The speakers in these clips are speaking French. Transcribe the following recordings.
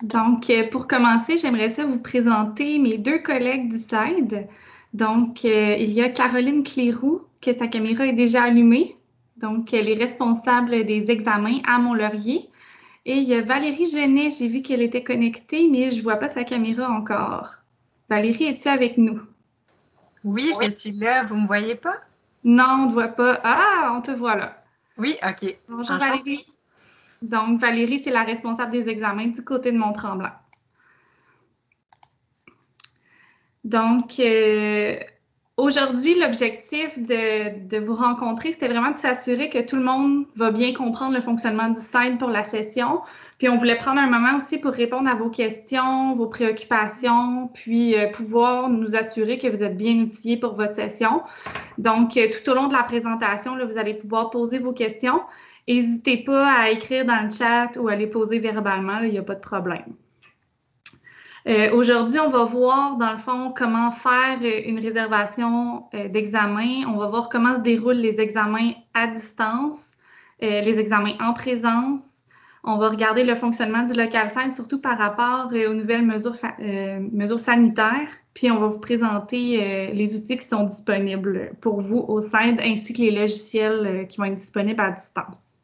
Donc, pour commencer, j'aimerais ça vous présenter mes deux collègues du SAID. Donc, il y a Caroline Cléroux, que sa caméra est déjà allumée. Donc, elle est responsable des examens à Mont-Laurier. Et il y a Valérie Genet, j'ai vu qu'elle était connectée, mais je ne vois pas sa caméra encore. Valérie, es-tu avec nous? Oui, je suis là. Vous me voyez pas? Non, on ne te voit pas. Ah, on te voit là. Oui, OK. Bonjour Enchantée. Valérie. Donc, Valérie, c'est la responsable des examens du côté de Mont-Tremblant. Donc, aujourd'hui, l'objectif de vous rencontrer, c'était vraiment de s'assurer que tout le monde va bien comprendre le fonctionnement du site pour la session. Puis, on voulait prendre un moment aussi pour répondre à vos questions, vos préoccupations, puis pouvoir nous assurer que vous êtes bien outillés pour votre session. Donc, tout au long de la présentation, là, vous allez pouvoir poser vos questions. N'hésitez pas à écrire dans le chat ou à les poser verbalement, il n'y a pas de problème. Aujourd'hui, on va voir, dans le fond, comment faire une réservation d'examen. On va voir comment se déroulent les examens à distance, les examens en présence. On va regarder le fonctionnement du local scène, surtout par rapport aux nouvelles mesures sanitaires. Puis, on va vous présenter les outils qui sont disponibles pour vous au SAID, ainsi que les logiciels qui vont être disponibles à distance.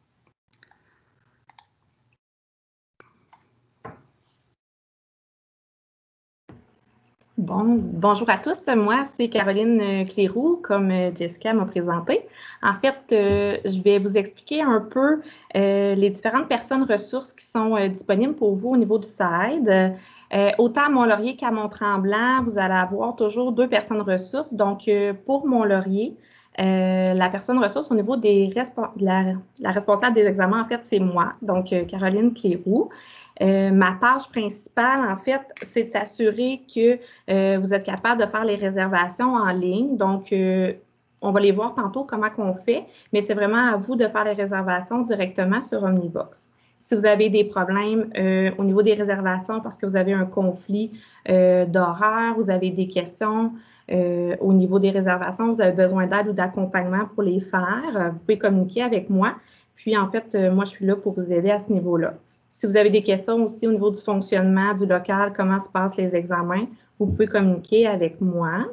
Bonjour à tous. Moi, c'est Caroline Cléroux, comme Jessica m'a présenté. En fait, je vais vous expliquer un peu les différentes personnes ressources qui sont disponibles pour vous au niveau du SAID. Autant à Mont-Laurier qu'à Mont-Tremblant, vous allez avoir toujours deux personnes ressources. Donc, pour Mont-Laurier, la personne ressource au niveau la responsable des examens, en fait, c'est moi, donc Caroline Cléroux. Ma tâche principale, en fait, c'est de s'assurer que vous êtes capable de faire les réservations en ligne. Donc, on va les voir tantôt comment qu'on fait, mais c'est vraiment à vous de faire les réservations directement sur Omnibox. Si vous avez des problèmes au niveau des réservations parce que vous avez un conflit d'horaire, vous avez des questions au niveau des réservations, vous avez besoin d'aide ou d'accompagnement pour les faire, vous pouvez communiquer avec moi. Puis, en fait, moi, je suis là pour vous aider à ce niveau-là. Si vous avez des questions aussi au niveau du fonctionnement du local, comment se passent les examens, vous pouvez communiquer avec moi.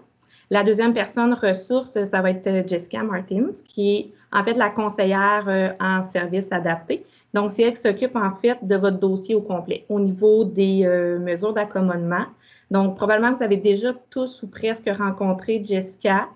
La deuxième personne ressource, ça va être Jessica Martins, qui est en fait la conseillère en service adapté. Donc, c'est elle qui s'occupe en fait de votre dossier au complet au niveau des mesures d'accommodement. Donc, probablement, vous avez déjà tous ou presque rencontré Jessica.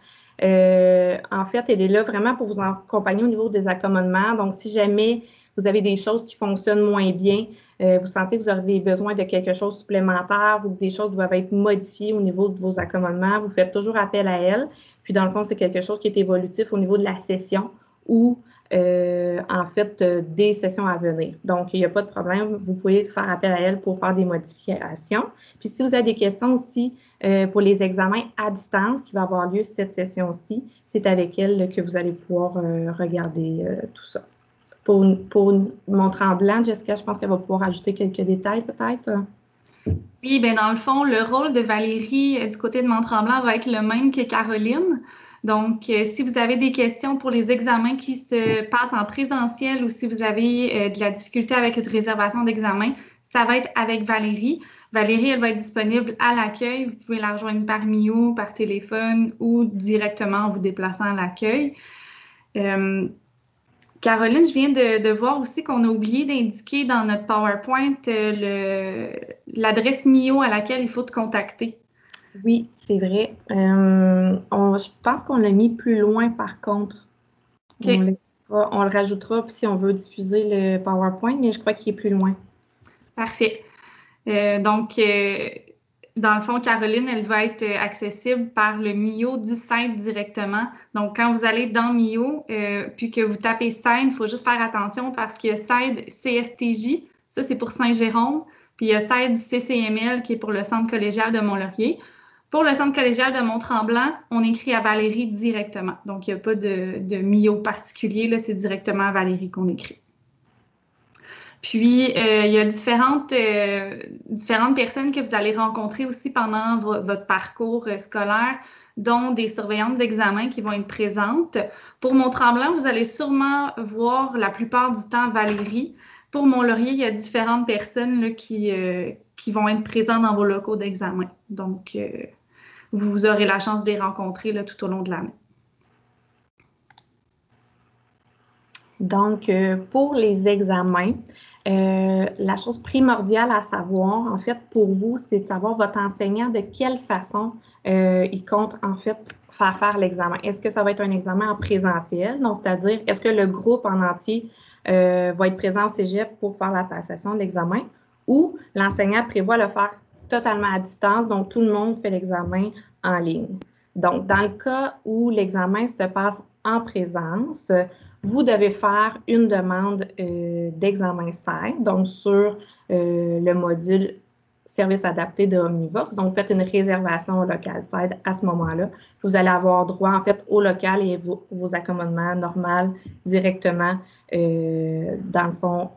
En fait, elle est là vraiment pour vous accompagner au niveau des accommodements. Donc, si jamais vous avez des choses qui fonctionnent moins bien, vous sentez que vous avez besoin de quelque chose supplémentaire ou que des choses doivent être modifiées au niveau de vos accommodements, vous faites toujours appel à elle. Puis, dans le fond, c'est quelque chose qui est évolutif au niveau de la session ou en fait des sessions à venir. Donc, il n'y a pas de problème. Vous pouvez faire appel à elle pour faire des modifications. Puis, si vous avez des questions aussi pour les examens à distance qui va avoir lieu cette session-ci, c'est avec elle que vous allez pouvoir regarder tout ça. Pour Mont-Tremblant, Jessica, je pense qu'elle va pouvoir ajouter quelques détails peut-être. Oui, bien dans le fond, le rôle de Valérie du côté de Mont-Tremblant va être le même que Caroline. Donc, si vous avez des questions pour les examens qui se passent en présentiel ou si vous avez de la difficulté avec une réservation d'examen, ça va être avec Valérie. Valérie, elle va être disponible à l'accueil. Vous pouvez la rejoindre par Mio, par téléphone ou directement en vous déplaçant à l'accueil. Caroline, je viens de voir aussi qu'on a oublié d'indiquer dans notre PowerPoint l'adresse Mio à laquelle il faut te contacter. Oui, c'est vrai. Je pense qu'on l'a mis plus loin par contre. OK, On le rajoutera si on veut diffuser le PowerPoint, mais je crois qu'il est plus loin. parfait. Donc, dans le fond, Caroline, elle va être accessible par le Mio du site directement. Donc, quand vous allez dans Mio, puis que vous tapez SAID, il faut juste faire attention parce qu'il y a SAID CSTJ, ça c'est pour Saint-Jérôme, puis il y a SAID CCML qui est pour le Centre collégial de Mont-Laurier. Pour le Centre collégial de Mont-Tremblant, on écrit à Valérie directement. Donc, il n'y a pas de Mio particulier, là, c'est directement à Valérie qu'on écrit. Puis, il y a différentes personnes que vous allez rencontrer aussi pendant votre parcours scolaire, dont des surveillantes d'examen qui vont être présentes. Pour Mont-Tremblant, vous allez sûrement voir la plupart du temps Valérie pour Mont-Laurier, il y a différentes personnes là, qui vont être présentes dans vos locaux d'examen. Donc, vous aurez la chance de les rencontrer là, tout au long de l'année. Donc, pour les examens, la chose primordiale à savoir, en fait, pour vous, c'est de savoir votre enseignant de quelle façon il compte, en fait, faire l'examen. Est-ce que ça va être un examen en présentiel? Donc, c'est-à-dire, est-ce que le groupe en entier va être présent au cégep pour faire la passation de l'examen ou l'enseignant prévoit le faire totalement à distance, donc tout le monde fait l'examen en ligne. Donc, dans le cas où l'examen se passe en présence, vous devez faire une demande d'examen SAID, donc sur le module service adapté de Omnivox. Donc, vous faites une réservation au local SAID à ce moment-là. Vous allez avoir droit, en fait, au local et vos accommodements normaux directement, dans le fond,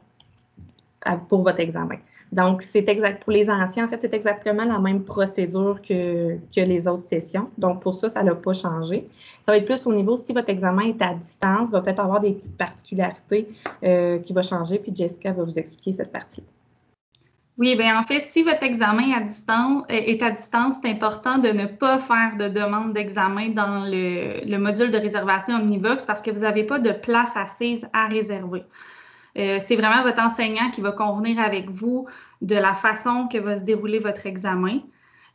pour votre examen. Donc, c'est exact pour les anciens, en fait, c'est exactement la même procédure que les autres sessions. Donc, pour ça, ça n'a pas changé. Ça va être plus au niveau, si votre examen est à distance, va peut-être avoir des petites particularités qui vont changer, puis Jessica va vous expliquer cette partie. Oui, bien en fait, si votre examen est à distance, c'est important de ne pas faire de demande d'examen dans le module de réservation Omnivox parce que vous n'avez pas de place assise à réserver. C'est vraiment votre enseignant qui va convenir avec vous de la façon que va se dérouler votre examen.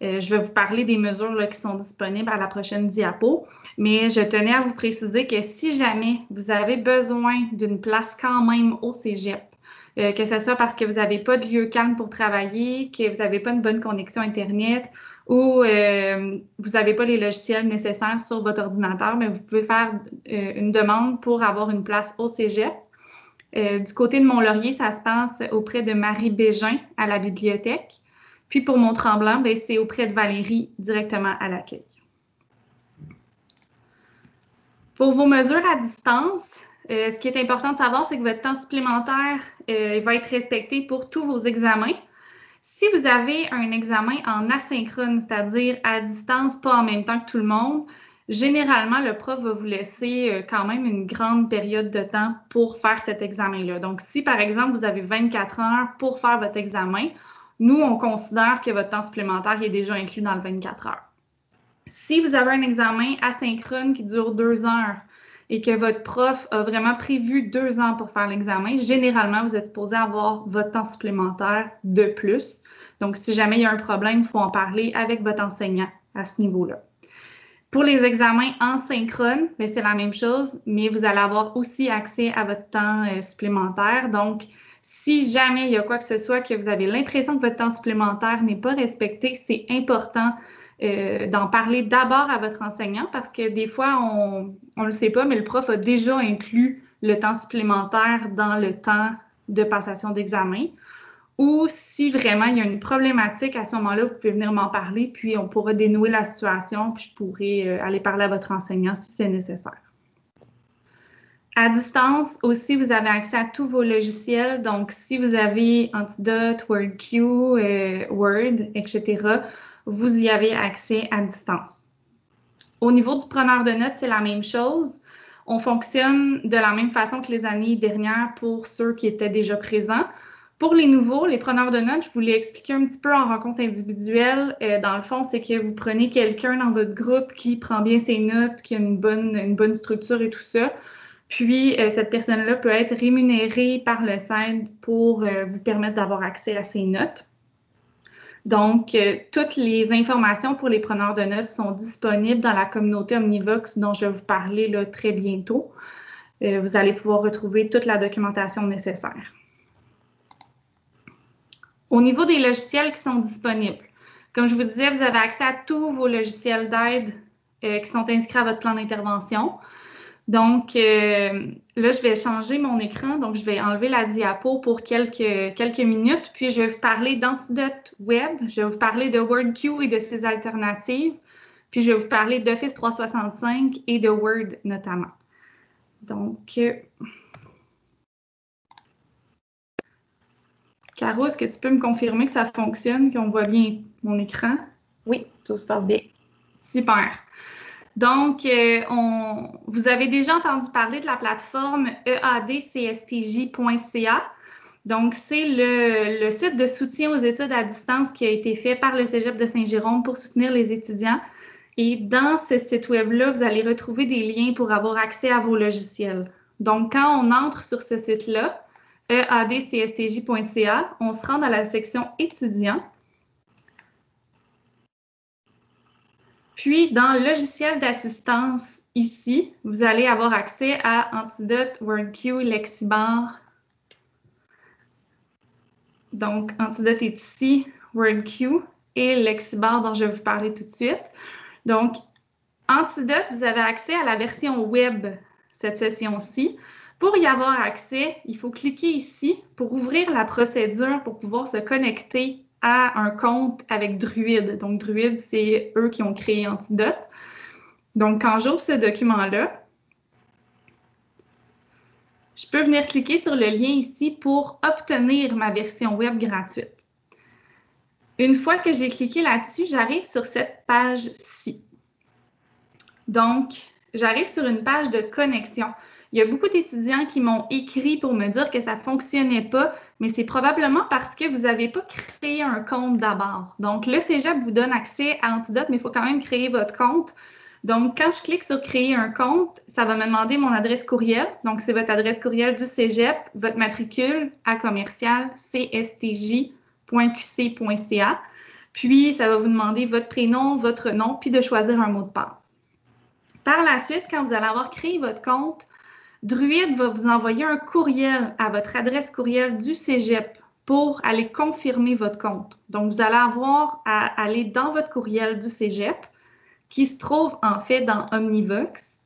Je vais vous parler des mesures là, qui sont disponibles à la prochaine diapo, mais je tenais à vous préciser que si jamais vous avez besoin d'une place quand même au cégep, que ce soit parce que vous n'avez pas de lieu calme pour travailler, que vous n'avez pas une bonne connexion Internet ou vous n'avez pas les logiciels nécessaires sur votre ordinateur, mais vous pouvez faire une demande pour avoir une place au cégep. Du côté de Mont-Laurier, ça se passe auprès de Marie Bégin à la bibliothèque. Puis pour Mont-Tremblant, c'est auprès de Valérie directement à l'accueil. Pour vos mesures à distance, ce qui est important de savoir, c'est que votre temps supplémentaire va être respecté pour tous vos examens. Si vous avez un examen en asynchrone, c'est-à-dire à distance, pas en même temps que tout le monde, généralement, le prof va vous laisser quand même une grande période de temps pour faire cet examen-là. Donc, si par exemple, vous avez 24 heures pour faire votre examen, nous, on considère que votre temps supplémentaire est déjà inclus dans le 24 heures. Si vous avez un examen asynchrone qui dure 2 heures et que votre prof a vraiment prévu 2 ans pour faire l'examen, généralement, vous êtes supposé avoir votre temps supplémentaire de plus. Donc, si jamais il y a un problème, il faut en parler avec votre enseignant à ce niveau-là. Pour les examens en synchrone, c'est la même chose, mais vous allez avoir aussi accès à votre temps supplémentaire. Donc, si jamais il y a quoi que ce soit, que vous avez l'impression que votre temps supplémentaire n'est pas respecté, c'est important d'en parler d'abord à votre enseignant parce que des fois, on ne le sait pas, mais le prof a déjà inclus le temps supplémentaire dans le temps de passation d'examen. Ou si vraiment il y a une problématique, à ce moment-là, vous pouvez venir m'en parler, puis on pourra dénouer la situation, puis je pourrai aller parler à votre enseignant si c'est nécessaire. À distance, aussi, vous avez accès à tous vos logiciels. Donc, si vous avez Antidote, WordQ, Word, etc., vous y avez accès à distance. Au niveau du preneur de notes, c'est la même chose. On fonctionne de la même façon que les années dernières pour ceux qui étaient déjà présents. Pour les nouveaux, les preneurs de notes, je vous l'ai expliqué un petit peu en rencontre individuelle. Dans le fond, c'est que vous prenez quelqu'un dans votre groupe qui prend bien ses notes, qui a une bonne structure et tout ça. Puis, cette personne-là peut être rémunérée par le SAID pour vous permettre d'avoir accès à ses notes. Donc, toutes les informations pour les preneurs de notes sont disponibles dans la communauté Omnivox dont je vais vous parler là, très bientôt. Vous allez pouvoir retrouver toute la documentation nécessaire. Au niveau des logiciels qui sont disponibles, comme je vous disais, vous avez accès à tous vos logiciels d'aide qui sont inscrits à votre plan d'intervention. Donc, là, je vais changer mon écran. Donc, je vais enlever la diapo pour quelques minutes. Puis, je vais vous parler d'Antidote Web. Je vais vous parler de WordQ et de ses alternatives. Puis, je vais vous parler d'Office 365 et de Word notamment. Donc, Caro, est-ce que tu peux me confirmer que ça fonctionne, qu'on voit bien mon écran? Oui, tout se passe bien. Super. Donc, vous avez déjà entendu parler de la plateforme eadcstj.ca. Donc, c'est le site de soutien aux études à distance qui a été fait par le Cégep de Saint-Jérôme pour soutenir les étudiants. Et dans ce site web-là, vous allez retrouver des liens pour avoir accès à vos logiciels. Donc, quand on entre sur ce site-là, eadcstj.ca, on se rend dans la section étudiants. Puis, dans le logiciel d'assistance, ici, vous allez avoir accès à Antidote, WordQ, Lexibar. Donc, Antidote est ici, WordQ et Lexibar dont je vais vous parler tout de suite. Donc, Antidote, vous avez accès à la version web cette session-ci. Pour y avoir accès, il faut cliquer ici pour ouvrir la procédure pour pouvoir se connecter à un compte avec Druid. Donc, Druid, c'est eux qui ont créé Antidote. Donc, quand j'ouvre ce document-là, je peux venir cliquer sur le lien ici pour obtenir ma version web gratuite. Une fois que j'ai cliqué là-dessus, j'arrive sur cette page-ci. Donc, j'arrive sur une page de connexion. Il y a beaucoup d'étudiants qui m'ont écrit pour me dire que ça ne fonctionnait pas, mais c'est probablement parce que vous n'avez pas créé un compte d'abord. Donc, le Cégep vous donne accès à Antidote, mais il faut quand même créer votre compte. Donc, quand je clique sur « Créer un compte », ça va me demander mon adresse courriel. Donc, c'est votre adresse courriel du Cégep, votre matricule à commercial cstj.qc.ca. Puis, ça va vous demander votre prénom, votre nom, puis de choisir un mot de passe. Par la suite, quand vous allez avoir créé votre compte, Druid va vous envoyer un courriel à votre adresse courriel du Cégep pour aller confirmer votre compte. Donc, vous allez avoir à aller dans votre courriel du Cégep, qui se trouve en fait dans Omnivox.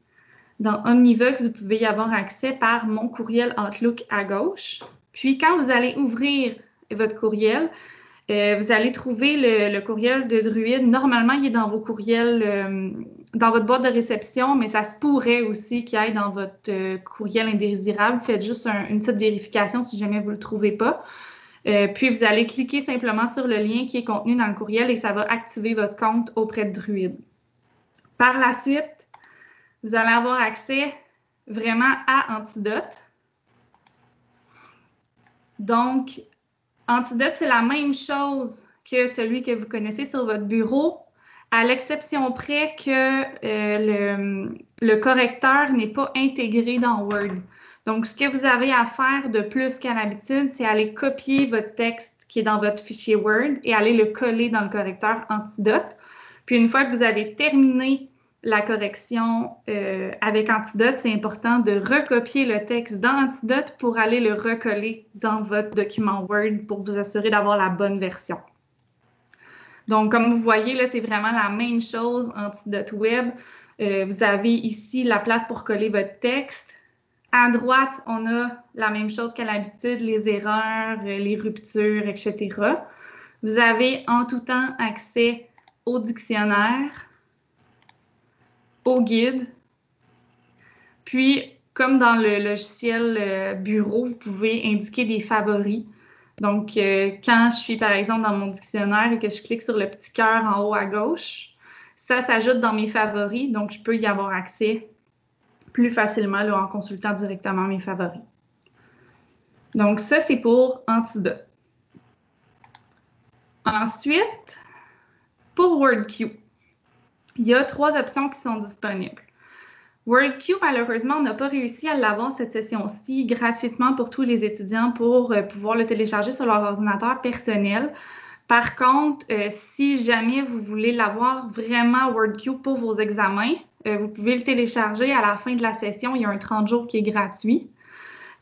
Dans Omnivox, vous pouvez y avoir accès par mon courriel Outlook à gauche. Puis, quand vous allez ouvrir votre courriel, vous allez trouver le courriel de Druid. Normalement, il est dans vos courriels, dans votre boîte de réception, mais ça se pourrait aussi qu'il aille dans votre courriel indésirable. Faites juste une petite vérification si jamais vous ne le trouvez pas. Puis, vous allez cliquer simplement sur le lien qui est contenu dans le courriel et ça va activer votre compte auprès de Druid. Par la suite, vous allez avoir accès vraiment à Antidote. Donc, Antidote, c'est la même chose que celui que vous connaissez sur votre bureau, à l'exception près que le correcteur n'est pas intégré dans Word. Donc, ce que vous avez à faire de plus qu'à l'habitude, c'est aller copier votre texte qui est dans votre fichier Word et aller le coller dans le correcteur Antidote. Puis, une fois que vous avez terminé la correction avec Antidote, c'est important de recopier le texte dans Antidote pour aller le recoller dans votre document Word pour vous assurer d'avoir la bonne version. Donc, comme vous voyez, là, c'est vraiment la même chose, Antidote Web. Vous avez ici la place pour coller votre texte. À droite, on a la même chose qu'à l'habitude, les erreurs, les ruptures, etc. Vous avez en tout temps accès au dictionnaire, au guide. Puis, comme dans le logiciel bureau, vous pouvez indiquer des favoris. Donc, quand je suis, par exemple, dans mon dictionnaire et que je clique sur le petit cœur en haut à gauche, ça s'ajoute dans mes favoris. Donc, je peux y avoir accès plus facilement là, en consultant directement mes favoris. Donc, ça, c'est pour Antidote. Ensuite, pour WordQ, il y a 3 options qui sont disponibles. WordQ, malheureusement, on n'a pas réussi à l'avoir cette session-ci gratuitement pour tous les étudiants pour pouvoir le télécharger sur leur ordinateur personnel. Par contre, si jamais vous voulez l'avoir vraiment WordQ pour vos examens, vous pouvez le télécharger à la fin de la session. Il y a un 30 jours qui est gratuit.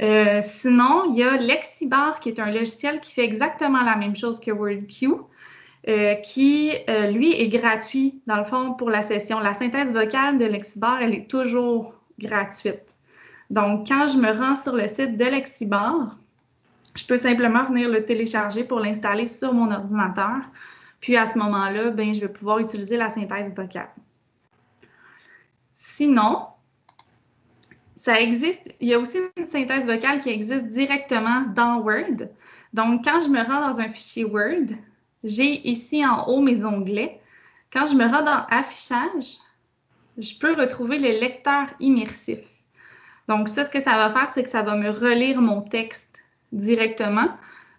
Sinon, il y a Lexibar, qui est un logiciel qui fait exactement la même chose que WordQ. Qui, lui, est gratuit, dans le fond, pour la session. La synthèse vocale de Lexibar, elle est toujours gratuite. Donc, quand je me rends sur le site de Lexibar, je peux simplement venir le télécharger pour l'installer sur mon ordinateur. Puis, à ce moment-là, ben, je vais pouvoir utiliser la synthèse vocale. Sinon, ça existe, il y a aussi une synthèse vocale qui existe directement dans Word. Donc, quand je me rends dans un fichier Word, j'ai ici en haut mes onglets. Quand je me rends dans Affichage, je peux retrouver le lecteur immersif. Donc ça, ce que ça va faire, c'est que ça va me relire mon texte directement.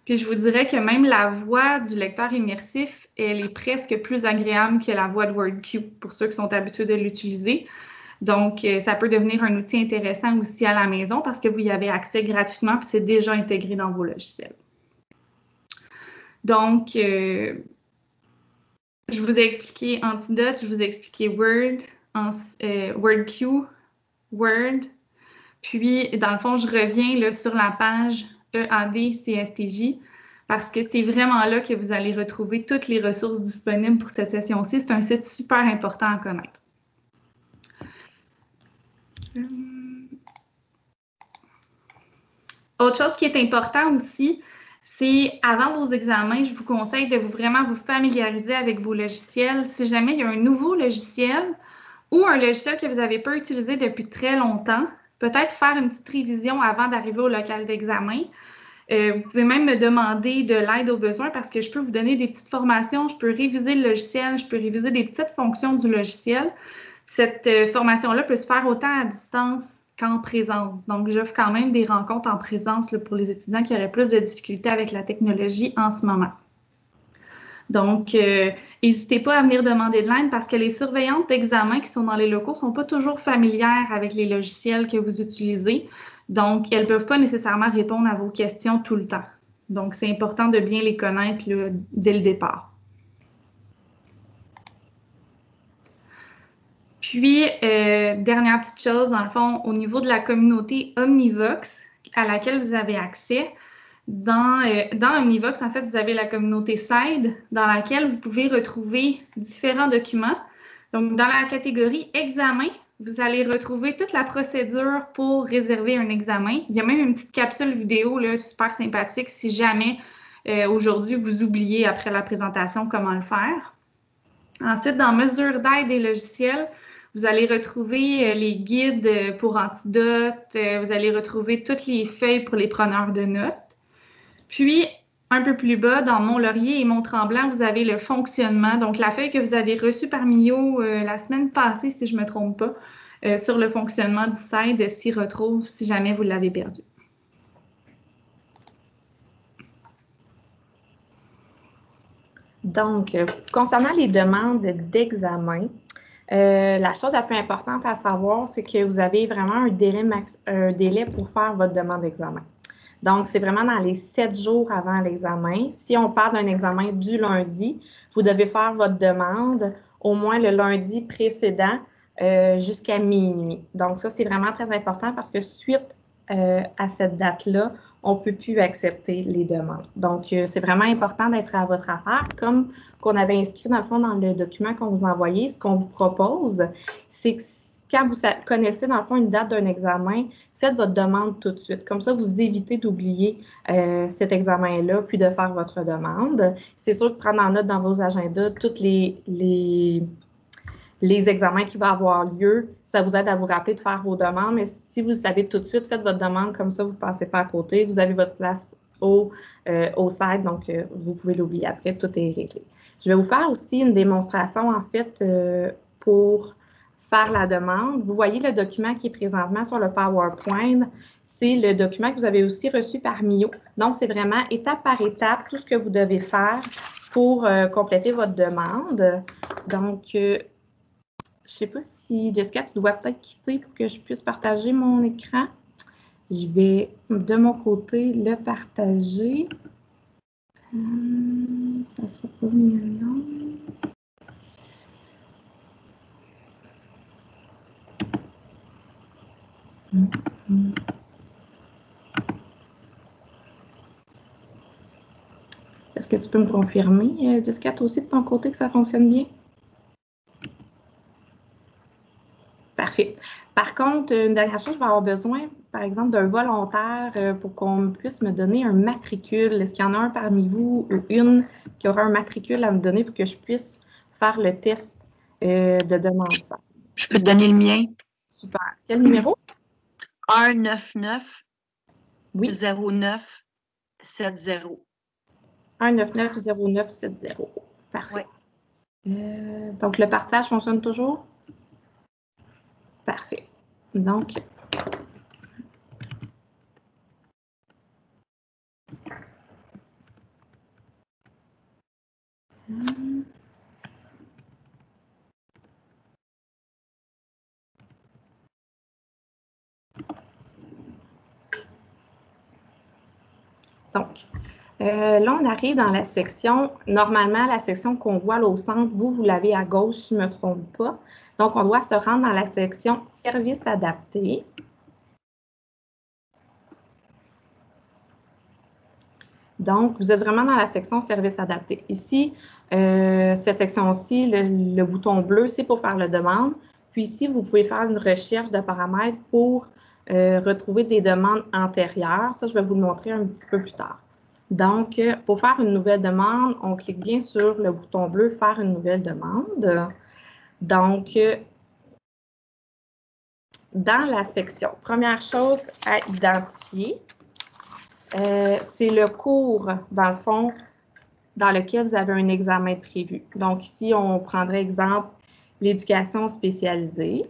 Puis je vous dirais que même la voix du lecteur immersif, elle est presque plus agréable que la voix de WordCube pour ceux qui sont habitués de l'utiliser. Donc, ça peut devenir un outil intéressant aussi à la maison parce que vous y avez accès gratuitement puis c'est déjà intégré dans vos logiciels. Donc, je vous ai expliqué Antidote, je vous ai expliqué Word, WordCube, Word. Puis, dans le fond, je reviens là, sur la page EAD-CSTJ parce que c'est vraiment là que vous allez retrouver toutes les ressources disponibles pour cette session-ci. C'est un site super important à connaître. Autre chose qui est important aussi, c'est avant vos examens, je vous conseille de vraiment vous familiariser avec vos logiciels. Si jamais il y a un nouveau logiciel ou un logiciel que vous n'avez pas utilisé depuis très longtemps, peut-être faire une petite révision avant d'arriver au local d'examen. Vous pouvez même me demander de l'aide au besoin parce que je peux vous donner des petites formations, je peux réviser le logiciel, je peux réviser des petites fonctions du logiciel. Cette formation-là peut se faire autant à distance qu'en présence. Donc, j'offre quand même des rencontres en présence là, pour les étudiants qui auraient plus de difficultés avec la technologie en ce moment. Donc, n'hésitez pas à venir demander de l'aide parce que les surveillantes d'examen qui sont dans les locaux ne sont pas toujours familières avec les logiciels que vous utilisez. Donc, elles ne peuvent pas nécessairement répondre à vos questions tout le temps. Donc, c'est important de bien les connaître là, dès le départ. Puis, dernière petite chose, dans le fond, au niveau de la communauté Omnivox à laquelle vous avez accès, dans Omnivox, en fait, vous avez la communauté SIDE dans laquelle vous pouvez retrouver différents documents. Donc, dans la catégorie examen, vous allez retrouver toute la procédure pour réserver un examen. Il y a même une petite capsule vidéo là, super sympathique si jamais aujourd'hui vous oubliez après la présentation comment le faire. Ensuite, dans mesures d'aide et logiciels, vous allez retrouver les guides pour Antidote, vous allez retrouver toutes les feuilles pour les preneurs de notes. Puis, un peu plus bas, dans Mont-Laurier et Mont-Tremblant, vous avez le fonctionnement. Donc, la feuille que vous avez reçue par Mio la semaine passée, si je ne me trompe pas, sur le fonctionnement du site s'y retrouve si jamais vous l'avez perdu. Donc, concernant les demandes d'examen, la chose la plus importante à savoir, c'est que vous avez vraiment un délai pour faire votre demande d'examen. Donc, c'est vraiment dans les 7 jours avant l'examen. Si on part d'un examen du lundi, vous devez faire votre demande au moins le lundi précédent jusqu'à minuit. Donc, ça, c'est vraiment très important parce que suite à cette date-là, on ne peut plus accepter les demandes. Donc, c'est vraiment important d'être à votre affaire. Comme qu'on avait inscrit dans le fond dans le document qu'on vous envoyait, ce qu'on vous propose, c'est que quand vous connaissez dans le fond une date d'un examen, faites votre demande tout de suite. Comme ça, vous évitez d'oublier cet examen-là, puis de faire votre demande. C'est sûr que prendre en note dans vos agendas tous les examens qui vont avoir lieu, ça vous aide à vous rappeler de faire vos demandes. Mais si vous le savez tout de suite, faites votre demande, comme ça, vous ne passez pas à côté. Vous avez votre place au site, donc vous pouvez l'oublier après, tout est réglé. Je vais vous faire aussi une démonstration, en fait, pour faire la demande. Vous voyez le document qui est présentement sur le PowerPoint. C'est le document que vous avez aussi reçu par Mio. Donc, c'est vraiment étape par étape tout ce que vous devez faire pour compléter votre demande. Donc, je ne sais pas si, Jessica, tu dois peut-être quitter pour que je puisse partager mon écran. Je vais, de mon côté, le partager. Ça ne sera pas mis long. Est-ce que tu peux me confirmer, Jessica, toi aussi de ton côté que ça fonctionne bien? Parfait. Par contre, une dernière chose, je vais avoir besoin, par exemple, d'un volontaire pour qu'on puisse me donner un matricule. Est-ce qu'il y en a un parmi vous ou une qui aura un matricule à me donner pour que je puisse faire le test de demande? Je peux te donner le mien. Super. Quel numéro? 199 Oui. 09 70. 199 0970. Parfait. Ouais. Donc, le partage fonctionne toujours? Parfait. Donc, Donc, là, on arrive dans la section, normalement, la section qu'on voit là au centre, vous l'avez à gauche, si je ne me trompe pas. Donc, on doit se rendre dans la section « Services adaptés ». Donc, vous êtes vraiment dans la section « Services adaptés ». Ici, cette section-ci, le bouton bleu, c'est pour faire la demande. Puis ici, vous pouvez faire une recherche de paramètres pour retrouver des demandes antérieures. Ça, je vais vous le montrer un petit peu plus tard. Donc, pour faire une nouvelle demande, on clique bien sur le bouton bleu « Faire une nouvelle demande ». Donc, dans la section, première chose à identifier, c'est le cours, dans le fond, dans lequel vous avez un examen prévu. Donc, ici, on prendrait exemple l'éducation spécialisée.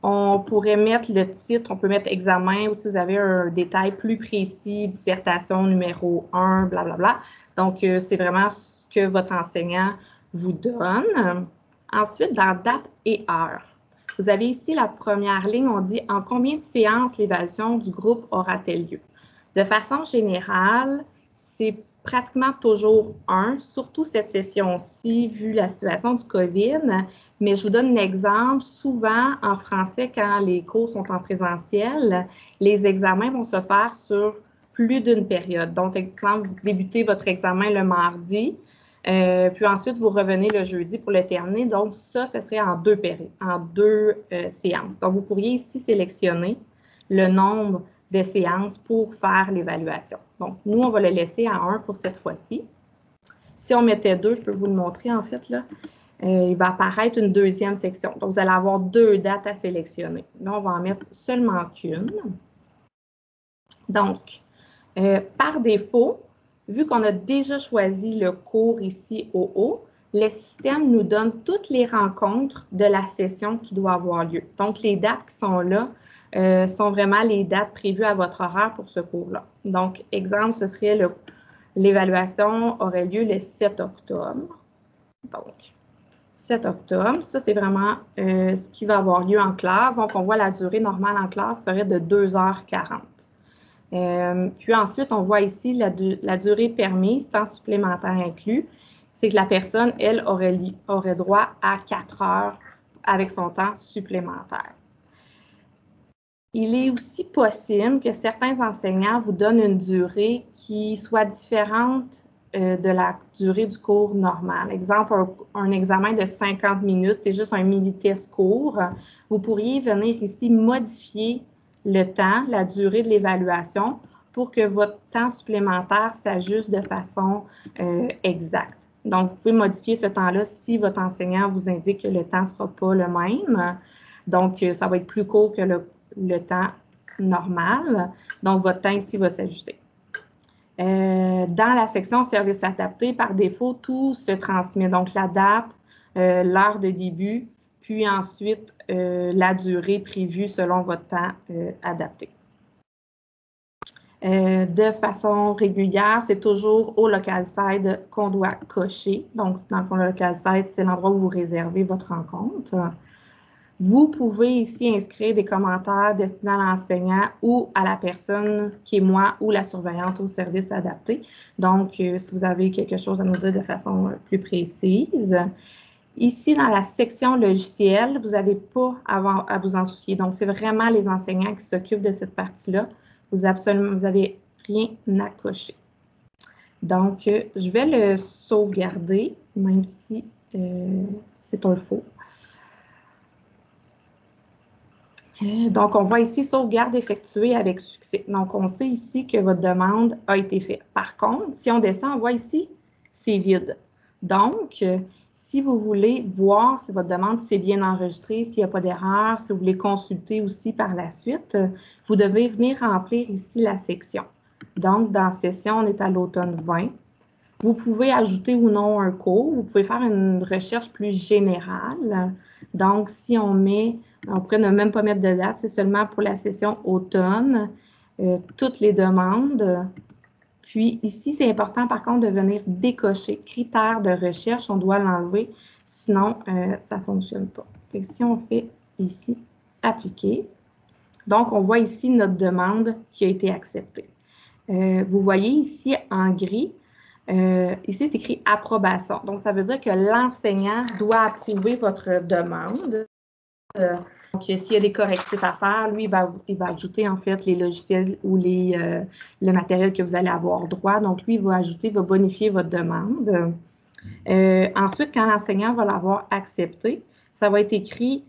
On pourrait mettre le titre, on peut mettre examen ou si vous avez un détail plus précis, dissertation numéro 1, blablabla. Donc, c'est vraiment ce que votre enseignant vous donne. Ensuite, dans date et heure, vous avez ici la première ligne, on dit en combien de séances l'évaluation du groupe aura-t-elle lieu? De façon générale, c'est pratiquement toujours 1, surtout cette session-ci, vu la situation du COVID. Mais je vous donne un exemple. Souvent, en français, quand les cours sont en présentiel, les examens vont se faire sur plus d'une période. Donc, exemple, vous débutez votre examen le mardi, puis ensuite, vous revenez le jeudi pour le terminer. Donc, ça serait en 2 périodes, en 2 séances. Donc, vous pourriez ici sélectionner le nombre de séances pour faire l'évaluation. Donc, nous, on va le laisser à 1 pour cette fois-ci. Si on mettait 2, je peux vous le montrer en fait, là. Il va apparaître une deuxième section. Donc, vous allez avoir 2 dates à sélectionner. Là, on va en mettre seulement qu'une. Donc, par défaut, vu qu'on a déjà choisi le cours ici au haut, le système nous donne toutes les rencontres de la session qui doit avoir lieu. Donc, les dates qui sont là sont vraiment les dates prévues à votre horaire pour ce cours-là. Donc, exemple, ce serait l'évaluation aurait lieu le 7 octobre. Donc, 7 octobre, ça, c'est vraiment ce qui va avoir lieu en classe. Donc, on voit la durée normale en classe serait de 2h40. Puis ensuite, on voit ici la durée permise, temps supplémentaire inclus. C'est que la personne, elle, aurait droit à 4 heures avec son temps supplémentaire. Il est aussi possible que certains enseignants vous donnent une durée qui soit différente de la durée du cours normal. Exemple, un examen de 50 minutes, c'est juste un mini-test court. Vous pourriez venir ici modifier le temps, la durée de l'évaluation pour que votre temps supplémentaire s'ajuste de façon exacte. Donc, vous pouvez modifier ce temps-là si votre enseignant vous indique que le temps ne sera pas le même. Donc, ça va être plus court que le temps normal. Donc, votre temps ici va s'ajuster. Dans la section services adaptés, par défaut, tout se transmet. Donc, la date, l'heure de début, puis ensuite la durée prévue selon votre temps adapté. De façon régulière, c'est toujours au local site qu'on doit cocher. Donc, dans le fond, le local site, c'est l'endroit où vous réservez votre rencontre. Vous pouvez ici inscrire des commentaires destinés à l'enseignant ou à la personne qui est moi ou la surveillante au service adapté. Donc, si vous avez quelque chose à nous dire de façon plus précise. Ici, dans la section logiciel, vous n'avez pas à vous en soucier. Donc, c'est vraiment les enseignants qui s'occupent de cette partie-là. Vous n'avez rien à cocher. Donc, je vais le sauvegarder, même si c'est un faux. Donc, on voit ici « Sauvegarde effectuée avec succès ». Donc, on sait ici que votre demande a été faite. Par contre, si on descend, on voit ici « C'est vide ». Donc, si vous voulez voir si votre demande s'est bien enregistrée, s'il n'y a pas d'erreur, si vous voulez consulter aussi par la suite, vous devez venir remplir ici la section. Donc, dans « Session », on est à l'automne 20. Vous pouvez ajouter ou non un cours. Vous pouvez faire une recherche plus générale. Donc, si on pourrait ne même pas mettre de date, c'est seulement pour la session automne, toutes les demandes. Puis ici, c'est important par contre de venir décocher critères de recherche. On doit l'enlever, sinon ça ne fonctionne pas. Fait que si on fait ici appliquer, donc on voit ici notre demande qui a été acceptée. Vous voyez ici en gris, ici c'est écrit approbation. Donc ça veut dire que l'enseignant doit approuver votre demande. Donc, s'il y a des correctifs à faire, lui, il va ajouter en fait les logiciels ou le matériel que vous allez avoir droit. Donc, lui, il va bonifier votre demande. Ensuite, quand l'enseignant va l'avoir accepté, ça va être écrit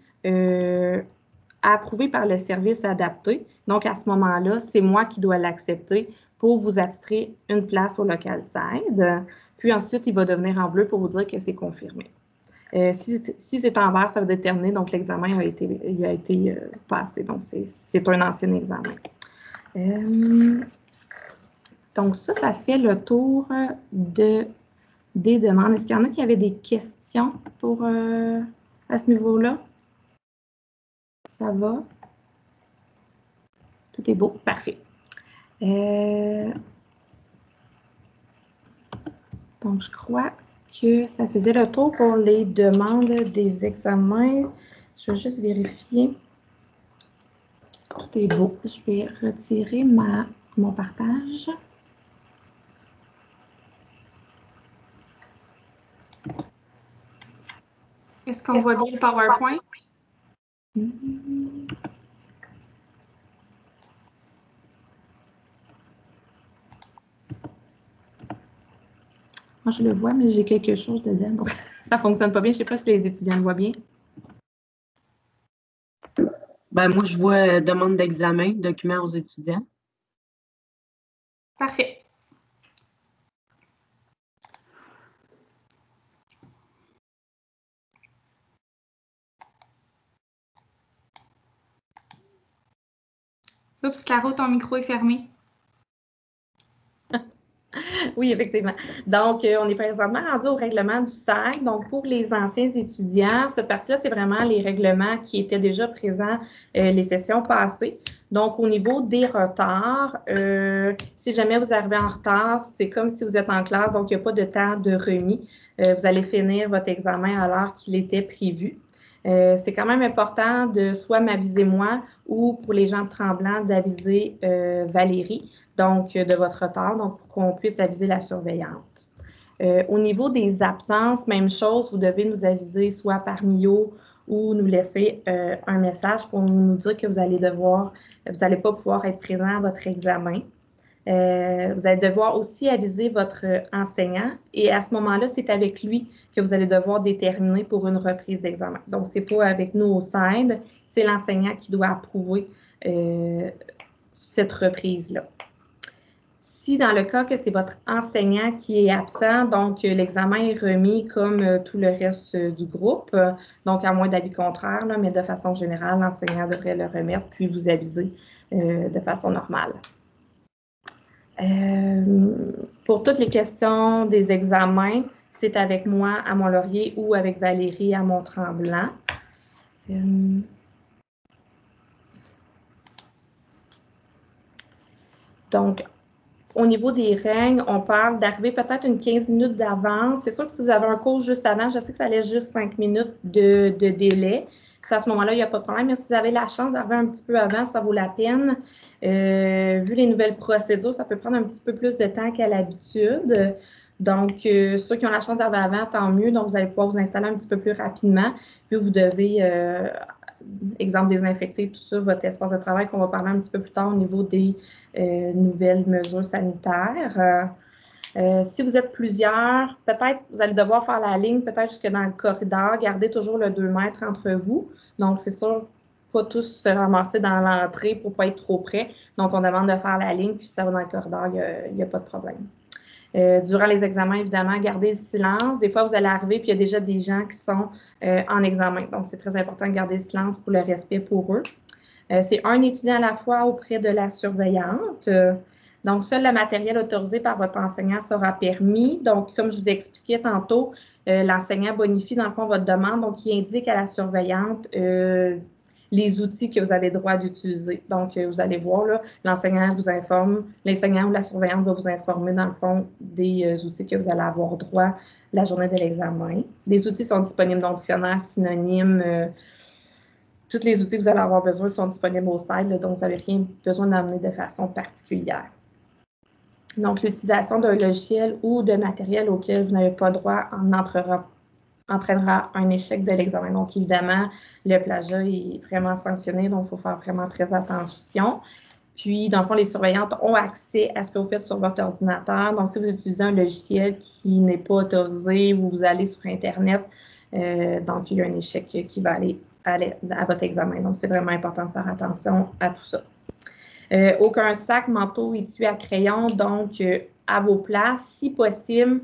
approuvé par le service adapté. Donc, à ce moment-là, c'est moi qui dois l'accepter pour vous attitrer une place au local side. Puis ensuite, il va devenir en bleu pour vous dire que c'est confirmé. Si c'est en vert, ça va déterminer, donc l'examen a été passé. Donc, c'est un ancien examen. Donc, ça fait le tour des demandes. Est-ce qu'il y en a qui avaient des questions à ce niveau-là? Ça va? Tout est beau. Parfait. Donc, je crois que ça faisait le tour pour les demandes des examens. Je vais juste vérifier. Tout est beau. Je vais retirer mon partage. Est-ce qu'on voit bien le PowerPoint? Moi, je le vois, mais j'ai quelque chose dedans, donc ça ne fonctionne pas bien. Je ne sais pas si les étudiants le voient bien. Ben, moi, je vois demande d'examen, document aux étudiants. Parfait. Oups, Caro, ton micro est fermé. Oui, effectivement. Donc, on est présentement rendu au règlement du SAC. Donc, pour les anciens étudiants, cette partie-là, c'est vraiment les règlements qui étaient déjà présents les sessions passées. Donc, au niveau des retards, si jamais vous arrivez en retard, c'est comme si vous êtes en classe, donc il n'y a pas de temps de remis. Vous allez finir votre examen à l'heure qu'il était prévu. C'est quand même important de soit m'aviser moi ou pour les gens de Tremblant d'aviser Valérie, donc de votre retard, donc pour qu'on puisse aviser la surveillante. Au niveau des absences, même chose, vous devez nous aviser soit par Mio ou nous laisser un message pour nous dire que vous n'allez pas pouvoir être présent à votre examen. Vous allez devoir aussi aviser votre enseignant et à ce moment-là, c'est avec lui que vous allez devoir déterminer pour une reprise d'examen. Donc, ce n'est pas avec nous au SIDE, c'est l'enseignant qui doit approuver cette reprise-là. Si dans le cas que c'est votre enseignant qui est absent, donc l'examen est remis comme tout le reste du groupe, donc à moins d'avis contraire, là, mais de façon générale, l'enseignant devrait le remettre puis vous aviser de façon normale. Pour toutes les questions des examens, c'est avec moi à Mont-Laurier ou avec Valérie à Mont-Tremblant. Donc, au niveau des règles, on parle d'arriver peut-être une 15 minutes d'avance. C'est sûr que si vous avez un cours juste avant, je sais que ça laisse juste 5 minutes de délai. À ce moment-là, il n'y a pas de problème. Mais si vous avez la chance d'arriver un petit peu avant, ça vaut la peine. Vu les nouvelles procédures, ça peut prendre un petit peu plus de temps qu'à l'habitude. Donc, ceux qui ont la chance d'arriver avant, tant mieux. Donc, vous allez pouvoir vous installer un petit peu plus rapidement. Puis, vous devez, exemple, désinfecter tout ça, votre espace de travail, qu'on va parler un petit peu plus tard au niveau des nouvelles mesures sanitaires. Si vous êtes plusieurs, peut-être vous allez devoir faire la ligne, peut-être jusque dans le corridor, gardez toujours le 2 mètres entre vous. Donc, c'est sûr, pas tous se ramasser dans l'entrée pour ne pas être trop près. Donc, on demande de faire la ligne, puis si ça va dans le corridor, il n'y a pas de problème. Durant les examens, évidemment, gardez le silence. Des fois, vous allez arriver, puis il y a déjà des gens qui sont en examen. Donc, c'est très important de garder le silence pour le respect pour eux. C'est un étudiant à la fois auprès de la surveillante. Donc, seul le matériel autorisé par votre enseignant sera permis. Donc, comme je vous ai expliqué tantôt, l'enseignant bonifie dans le fond votre demande. Donc, il indique à la surveillante les outils que vous avez le droit d'utiliser. Donc, vous allez voir, là, l'enseignant vous informe, l'enseignant ou la surveillante va vous informer, dans le fond, des outils que vous allez avoir droit la journée de l'examen. Les outils sont disponibles dans le dictionnaire, synonymes, tous les outils que vous allez avoir besoin sont disponibles au site, là, donc vous n'avez rien besoin d'amener de façon particulière. Donc, l'utilisation d'un logiciel ou de matériel auquel vous n'avez pas droit entraînera un échec de l'examen. Donc, évidemment, le plagiat est vraiment sanctionné, donc il faut faire vraiment très attention. Puis, dans le fond, les surveillantes ont accès à ce que vous faites sur votre ordinateur. Donc, si vous utilisez un logiciel qui n'est pas autorisé ou vous allez sur Internet, donc il y a un échec qui va aller à votre examen. Donc, c'est vraiment important de faire attention à tout ça. Aucun sac, manteau, étui à crayon, donc à vos places, si possible.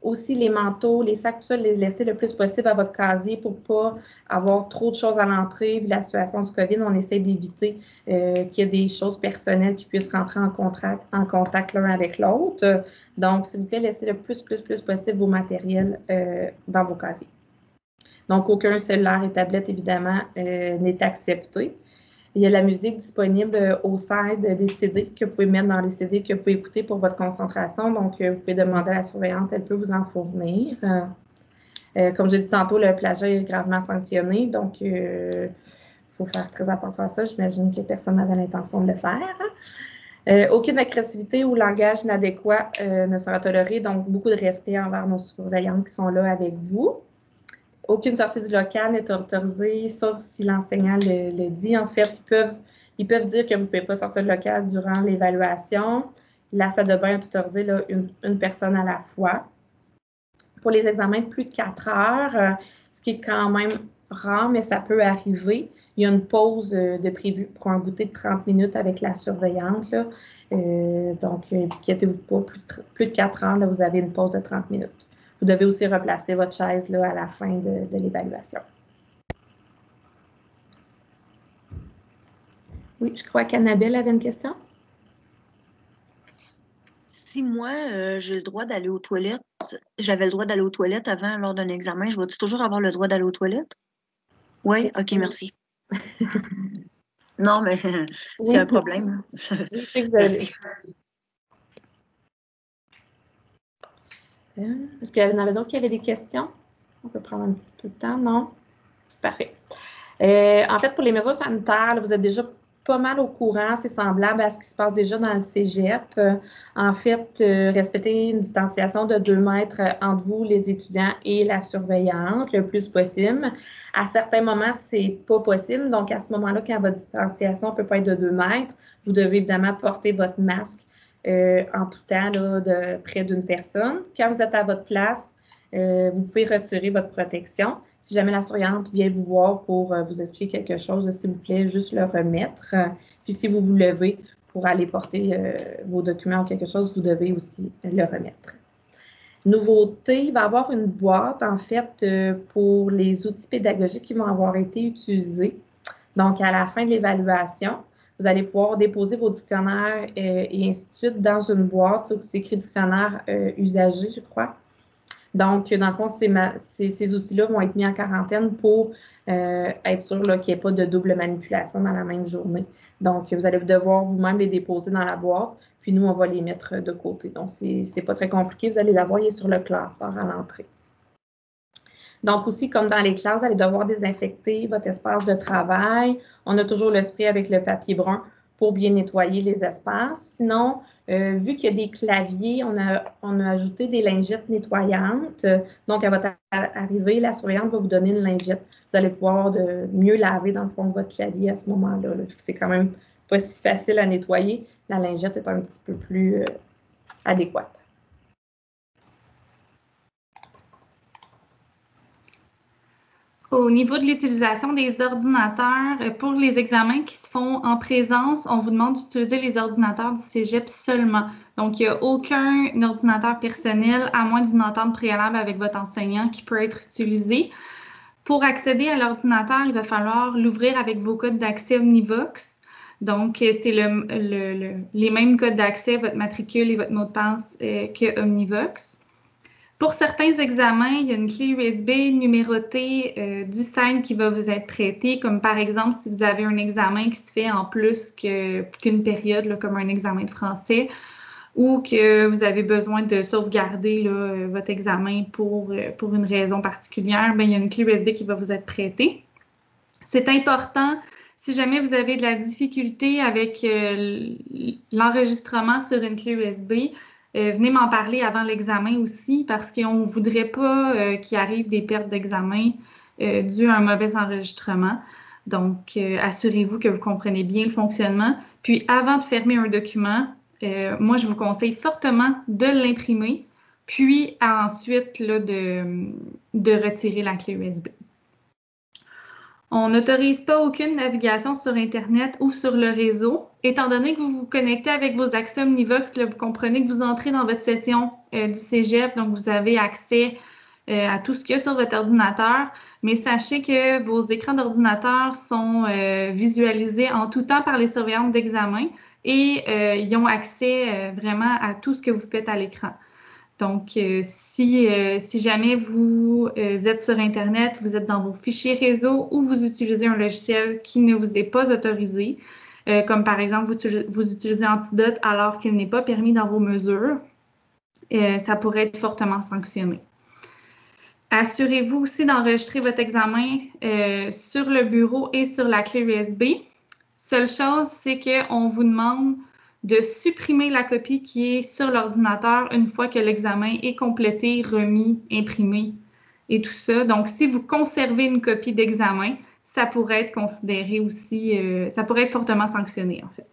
Aussi, les manteaux, les sacs, tout ça, les laisser le plus possible à votre casier pour ne pas avoir trop de choses à l'entrée. Vu la situation du COVID, on essaie d'éviter qu'il y ait des choses personnelles qui puissent rentrer en contact l'un avec l'autre. Donc, s'il vous plaît, laissez le plus possible vos matériels dans vos casiers. Donc, aucun cellulaire et tablette, évidemment, n'est accepté. Il y a la musique disponible au side des CD que vous pouvez mettre dans les CD que vous pouvez écouter pour votre concentration. Donc, vous pouvez demander à la surveillante, elle peut vous en fournir. Comme j'ai dit tantôt, le plagiat est gravement sanctionné. Donc, il faut faire très attention à ça. J'imagine que personne n'avait l'intention de le faire. Aucune agressivité ou langage inadéquat ne sera toléré. Donc, beaucoup de respect envers nos surveillantes qui sont là avec vous. Aucune sortie du local n'est autorisée, sauf si l'enseignant le dit. En fait, ils peuvent dire que vous ne pouvez pas sortir du local durant l'évaluation. La salle de bain est autorisée là, une personne à la fois. Pour les examens de plus de 4 heures, ce qui est quand même rare, mais ça peut arriver, il y a une pause de prévue pour un goûter de 30 minutes avec la surveillante. Là. Donc, inquiétez-vous pas, plus de 4 heures, là, vous avez une pause de 30 minutes. Vous devez aussi replacer votre chaise là, à la fin de l'évaluation. Oui, je crois qu'Annabelle avait une question. Si moi, j'ai le droit d'aller aux toilettes, j'avais le droit d'aller aux toilettes avant, lors d'un examen, je vais toujours avoir le droit d'aller aux toilettes? Oui? OK, merci. Non, mais c'est un problème. Oui, je sais que vous avez... Merci. Est-ce qu'il y en avait d'autres qui avaient des questions? On peut prendre un petit peu de temps, non? Parfait. En fait, pour les mesures sanitaires, là, vous êtes déjà pas mal au courant. C'est semblable à ce qui se passe déjà dans le cégep. En fait, respecter une distanciation de 2 mètres entre vous, les étudiants, et la surveillante le plus possible. À certains moments, c'est pas possible. Donc, à ce moment-là, quand votre distanciation ne peut pas être de 2 mètres, vous devez évidemment porter votre masque en tout temps là, près d'une personne. Quand vous êtes à votre place, vous pouvez retirer votre protection. Si jamais la surveillante vient vous voir pour vous expliquer quelque chose, s'il vous plaît, juste le remettre. Puis si vous vous levez pour aller porter vos documents ou quelque chose, vous devez aussi le remettre. Nouveauté, il va y avoir une boîte, en fait, pour les outils pédagogiques qui vont avoir été utilisés. Donc, à la fin de l'évaluation, vous allez pouvoir déposer vos dictionnaires et ainsi de suite dans une boîte où c'est écrit dictionnaire usagé, je crois. Donc, dans le fond, ces outils-là vont être mis en quarantaine pour être sûr qu'il n'y ait pas de double manipulation dans la même journée. Donc, vous allez devoir vous-même les déposer dans la boîte, puis nous, on va les mettre de côté. Donc, c'est pas très compliqué. Vous allez l'avoir, il est sur le classeur à l'entrée. Donc, aussi, comme dans les classes, vous allez devoir désinfecter votre espace de travail. On a toujours le spray avec le papier brun pour bien nettoyer les espaces. Sinon, vu qu'il y a des claviers, on a ajouté des lingettes nettoyantes. Donc, à votre arrivée, la surveillante va vous donner une lingette. Vous allez pouvoir mieux laver dans le fond de votre clavier à ce moment-là. C'est quand même pas si facile à nettoyer. La lingette est un petit peu plus adéquate. Au niveau de l'utilisation des ordinateurs, pour les examens qui se font en présence, on vous demande d'utiliser les ordinateurs du cégep seulement. Donc, il n'y a aucun ordinateur personnel, à moins d'une entente préalable avec votre enseignant, qui peut être utilisé. Pour accéder à l'ordinateur, il va falloir l'ouvrir avec vos codes d'accès Omnivox. Donc, c'est les mêmes codes d'accès, votre matricule et votre mot de passe que Omnivox. Pour certains examens, il y a une clé USB numérotée du centre qui va vous être prêtée, comme par exemple si vous avez un examen qui se fait en plus qu'une période, là, comme un examen de français, ou que vous avez besoin de sauvegarder là, votre examen pour une raison particulière, bien, il y a une clé USB qui va vous être prêtée. C'est important, si jamais vous avez de la difficulté avec l'enregistrement sur une clé USB, venez m'en parler avant l'examen aussi parce qu'on ne voudrait pas qu'il arrive des pertes d'examen dues à un mauvais enregistrement. Donc, assurez-vous que vous comprenez bien le fonctionnement. Puis, avant de fermer un document, moi, je vous conseille fortement de l'imprimer, puis ensuite là, de retirer la clé USB. On n'autorise pas aucune navigation sur Internet ou sur le réseau. Étant donné que vous vous connectez avec vos accès Omnivox, là, vous comprenez que vous entrez dans votre session du cégep, donc vous avez accès à tout ce qu'il y a sur votre ordinateur, mais sachez que vos écrans d'ordinateur sont visualisés en tout temps par les surveillantes d'examen et ils ont accès vraiment à tout ce que vous faites à l'écran. Donc, si jamais vous êtes sur Internet, vous êtes dans vos fichiers réseau ou vous utilisez un logiciel qui ne vous est pas autorisé, comme par exemple vous utilisez Antidote alors qu'il n'est pas permis dans vos mesures, ça pourrait être fortement sanctionné. Assurez-vous aussi d'enregistrer votre examen sur le bureau et sur la clé USB. Seule chose, c'est qu'on vous demande de supprimer la copie qui est sur l'ordinateur une fois que l'examen est complété, remis, imprimé et tout ça. Donc, si vous conservez une copie d'examen, ça pourrait être considéré aussi, ça pourrait être fortement sanctionné en fait.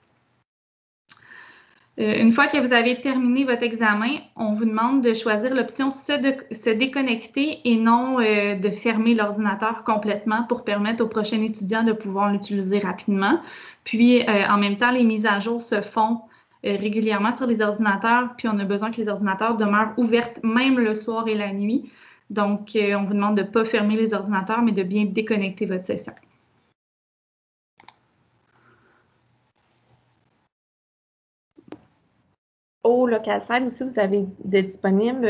Une fois que vous avez terminé votre examen, on vous demande de choisir l'option se déconnecter et non de fermer l'ordinateur complètement pour permettre au prochain étudiant de pouvoir l'utiliser rapidement. Puis, en même temps, les mises à jour se font régulièrement sur les ordinateurs, puis on a besoin que les ordinateurs demeurent ouverts même le soir et la nuit. Donc, on vous demande de ne pas fermer les ordinateurs, mais de bien déconnecter votre session. Au LocalSide aussi, vous avez disponible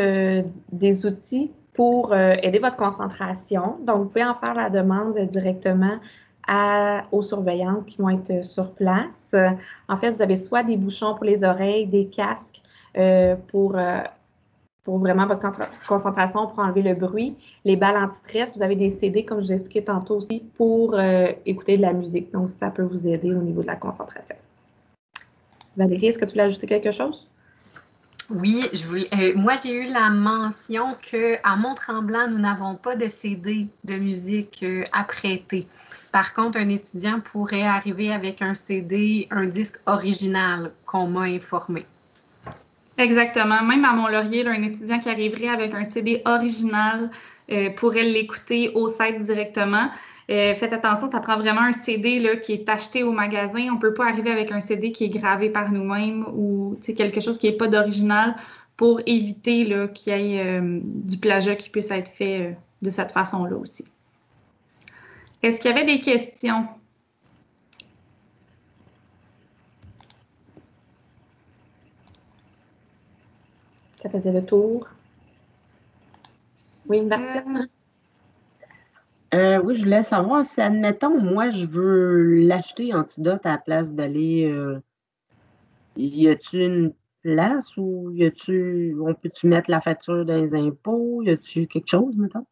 des outils pour aider votre concentration. Donc, vous pouvez en faire la demande directement aux surveillantes qui vont être sur place. En fait, vous avez soit des bouchons pour les oreilles, des casques pour vraiment votre concentration, pour enlever le bruit. Les balles anti-stress, vous avez des CD, comme je vous ai expliqué tantôt aussi, pour écouter de la musique. Donc, ça peut vous aider au niveau de la concentration. Valérie, est-ce que tu voulais ajouter quelque chose? Oui, moi j'ai eu la mention qu'à Mont-Tremblant, nous n'avons pas de CD de musique à prêter. Par contre, un étudiant pourrait arriver avec un CD, un disque original qu'on m'a informé. Exactement. Même à Mont-Laurier, là, un étudiant qui arriverait avec un CD original pourrait l'écouter au site directement. Faites attention, ça prend vraiment un CD là, qui est acheté au magasin. On ne peut pas arriver avec un CD qui est gravé par nous-mêmes ou quelque chose qui n'est pas d'original pour éviter qu'il y ait du plagiat qui puisse être fait de cette façon-là aussi. Est-ce qu'il y avait des questions? Ça faisait le tour. Oui, Martine? Oui, je voulais savoir si, admettons, moi, je veux l'acheter Antidote à la place d'aller. Y a-t-il une place ou on peut-tu mettre la facture dans les impôts? Y a-t-il quelque chose, mettons?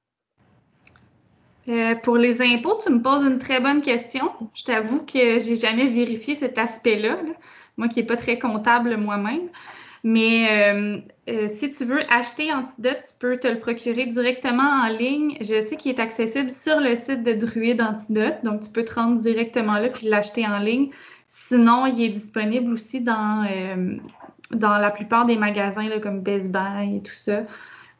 Pour les impôts, tu me poses une très bonne question. Je t'avoue que j'ai jamais vérifié cet aspect-là, moi qui n'ai pas très comptable moi-même. Mais si tu veux acheter Antidote, tu peux te le procurer directement en ligne. Je sais qu'il est accessible sur le site de Druide Antidote, donc tu peux te rendre directement là puis l'acheter en ligne. Sinon, il est disponible aussi dans la plupart des magasins là, comme Best Buy et tout ça.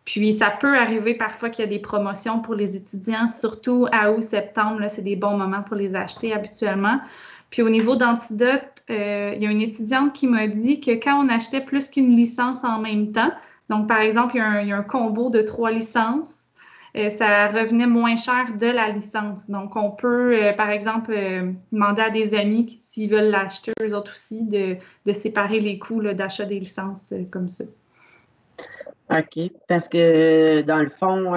Puis, ça peut arriver parfois qu'il y a des promotions pour les étudiants, surtout à août-septembre, c'est des bons moments pour les acheter habituellement. Puis, au niveau d'Antidote, il y a une étudiante qui m'a dit que quand on achetait plus qu'une licence en même temps, donc par exemple, il y a un combo de 3 licences, ça revenait moins cher de la licence. Donc, on peut, par exemple, demander à des amis s'ils veulent l'acheter, eux autres aussi, de séparer les coûts d'achat des licences comme ça. OK. Parce que, dans le fond,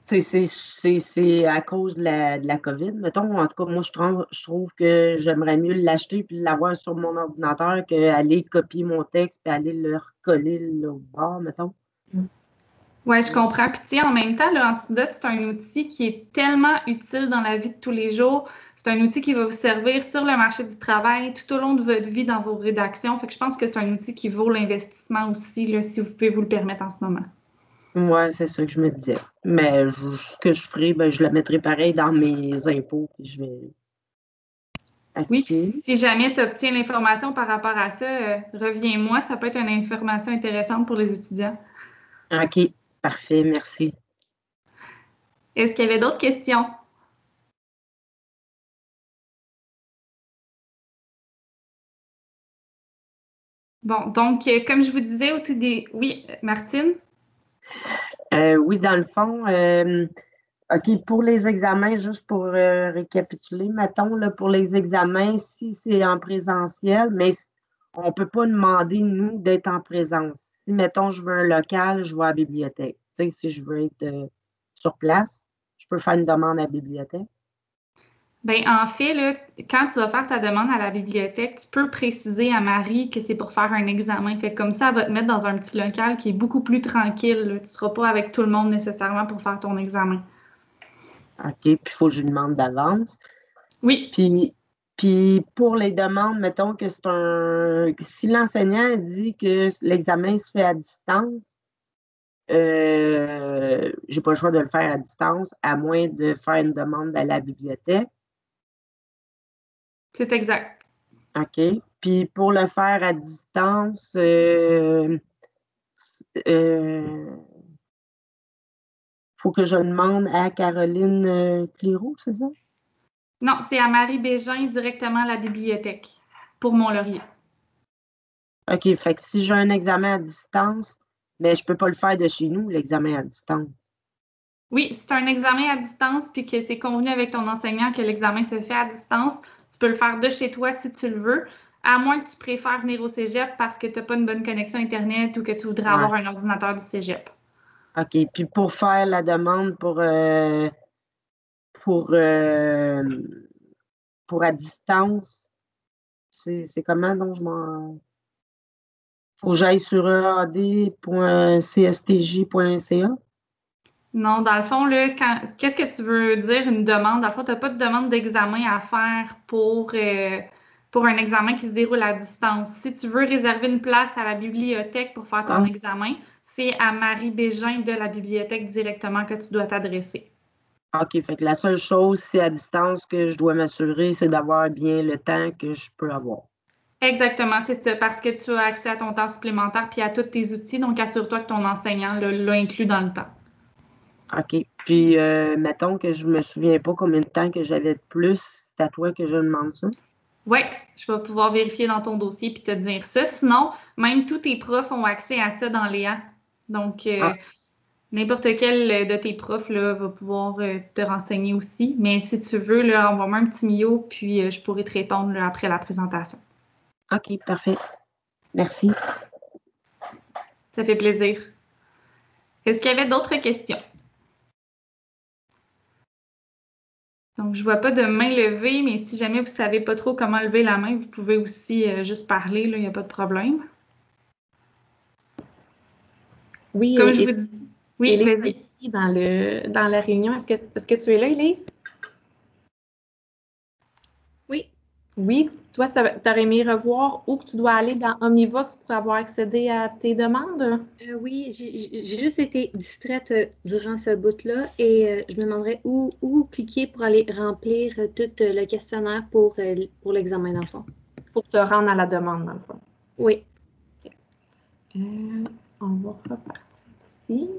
c'est à cause de la COVID, mettons. En tout cas, moi, je trouve que j'aimerais mieux l'acheter puis l'avoir sur mon ordinateur qu'aller copier mon texte puis aller le recoller l'autre bord, mettons. Oui, je comprends. Puis, tu sais, en même temps, le Antidote, c'est un outil qui est tellement utile dans la vie de tous les jours. C'est un outil qui va vous servir sur le marché du travail tout au long de votre vie dans vos rédactions. Fait que je pense que c'est un outil qui vaut l'investissement aussi, là, si vous pouvez vous le permettre en ce moment. Ouais, c'est ça que je me disais. Mais ce que je ferai, ben, je le mettrai pareil dans mes impôts puis je vais. Oui, puis OK. si jamais tu obtiens l'information par rapport à ça, reviens-moi. Ça peut être une information intéressante pour les étudiants. OK. Parfait, merci. Est-ce qu'il y avait d'autres questions? Bon, donc, comme je vous disais au tout début, oui, Martine? Oui, dans le fond, OK, pour les examens, juste pour récapituler, mettons, là, pour les examens, si c'est en présentiel, mais on ne peut pas demander, nous, d'être en présence. Si, mettons, je veux un local, je vais à la bibliothèque. Tu sais, si je veux être sur place, je peux faire une demande à la bibliothèque. Bien, en fait, là, quand tu vas faire ta demande à la bibliothèque, tu peux préciser à Marie que c'est pour faire un examen. Fait que comme ça, elle va te mettre dans un petit local qui est beaucoup plus tranquille, là. Tu ne seras pas avec tout le monde nécessairement pour faire ton examen. OK, puis il faut que je lui demande d'avance. Oui, Puis pour les demandes, mettons que c'est si l'enseignant dit que l'examen se fait à distance, j'ai pas le choix de le faire à distance, à moins de faire une demande à la bibliothèque. c'est exact. OK. Puis pour le faire à distance, faut que je demande à Caroline Cléroux, c'est ça? Non, c'est à Marie Bégin directement à la bibliothèque pour Mont-Laurier. OK. Fait que si j'ai un examen à distance, mais je peux pas le faire de chez nous, l'examen à distance. Oui, si tu as un examen à distance puis que c'est convenu avec ton enseignant que l'examen se fait à distance, tu peux le faire de chez toi si tu le veux, à moins que tu préfères venir au cégep parce que tu n'as pas une bonne connexion Internet ou que tu voudrais Ouais. avoir un ordinateur du cégep. OK. Puis pour faire la demande pour, euh, pour à distance, c'est comment donc je m'en. Faut que j'aille sur ead.cstj.ca. Non, dans le fond, là, qu'est-ce que tu veux dire une demande? Dans le fond, tu n'as pas de demande d'examen à faire pour un examen qui se déroule à distance. Si tu veux réserver une place à la bibliothèque pour faire ton Ah, examen, c'est à Marie Bégin de la bibliothèque directement que tu dois t'adresser. OK. Fait que la seule chose, c'est à distance que je dois m'assurer, c'est d'avoir bien le temps que je peux avoir. Exactement, c'est ça, parce que tu as accès à ton temps supplémentaire puis à tous tes outils, donc assure-toi que ton enseignant l'a inclus dans le temps. OK. Puis, mettons que je me souviens pas combien de temps que j'avais de plus, c'est à toi que je demande ça. Oui, je vais pouvoir vérifier dans ton dossier puis te dire ça. Sinon, même tous tes profs ont accès à ça dans Léa. Donc, Ah, n'importe quel de tes profs là, va pouvoir te renseigner aussi. Mais si tu veux, là, envoie-moi un petit mio, puis je pourrai te répondre là, après la présentation. OK, parfait. Merci. Ça fait plaisir. Est-ce qu'il y avait d'autres questions? Donc, je ne vois pas de main levée, mais si jamais vous ne savez pas trop comment lever la main, vous pouvez aussi juste parler, là, il n'y a pas de problème. Oui, Comme je vous dis. Oui, Élise vas-y. est dans la réunion. Est-ce que tu es là, Élise? Oui, Oui. Toi, tu aurais aimé revoir où que tu dois aller dans Omnivox pour avoir accédé à tes demandes? oui, j'ai juste été distraite durant ce bout-là et je me demanderais où cliquer pour aller remplir tout le questionnaire pour l'examen dans le fond. Pour te rendre à la demande, dans le fond. Oui. On va repartir ici.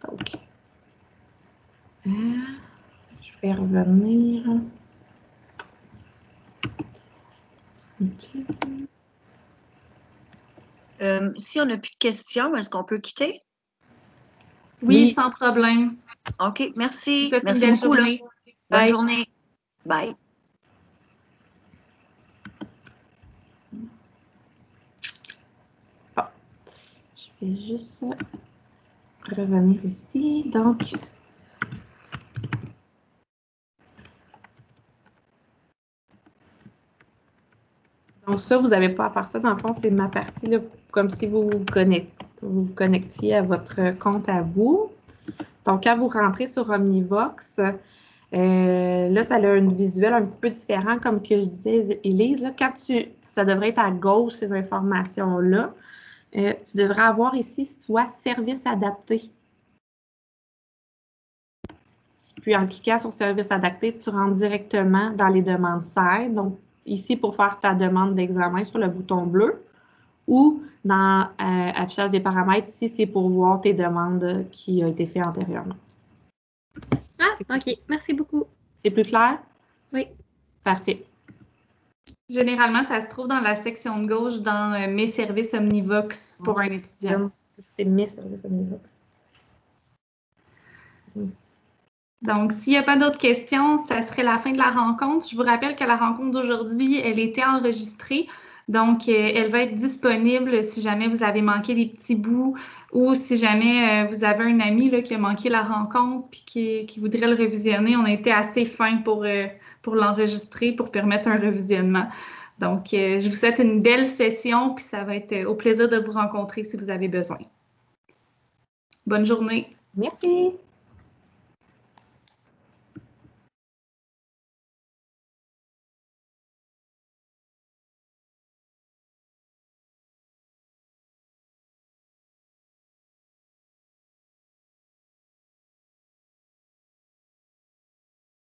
Donc, je vais revenir. OK. Si on n'a plus de questions, est-ce qu'on peut quitter? Oui, sans problème. OK, Je vous merci. souhaite une Merci belle beaucoup. Là. journée. Bonne Bye. journée. Bye. Je vais juste revenir ici. Donc, ça, vous n'avez pas à faire ça. Dans le fond, c'est ma partie, là, comme si vous vous connectiez à votre compte à vous. Donc, quand vous rentrez sur Omnivox, là, ça a un visuel un petit peu différent, comme que je disais, Élise. Là, ça devrait être à gauche, ces informations-là. Tu devrais avoir ici soit service adapté. Puis, en cliquant sur service adapté, tu rentres directement dans les demandes SAID. Donc, ici, pour faire ta demande d'examen sur le bouton bleu, ou dans affichage des paramètres, ici, c'est pour voir tes demandes qui ont été faites antérieurement. Ah, OK. Merci beaucoup. C'est plus clair? Oui. Parfait. Généralement, ça se trouve dans la section de gauche dans Mes services Omnivox pour un étudiant. C'est Mes services Omnivox. Donc, s'il n'y a pas d'autres questions, ça serait la fin de la rencontre. Je vous rappelle que la rencontre d'aujourd'hui, elle était enregistrée. Donc, elle va être disponible si jamais vous avez manqué des petits bouts ou si jamais vous avez un ami là, qui a manqué la rencontre et qui voudrait le révisionner. On a été assez fin pour l'enregistrer, pour permettre un revisionnement. Donc, je vous souhaite une belle session, puis ça va être au plaisir de vous rencontrer si vous avez besoin. Bonne journée. Merci.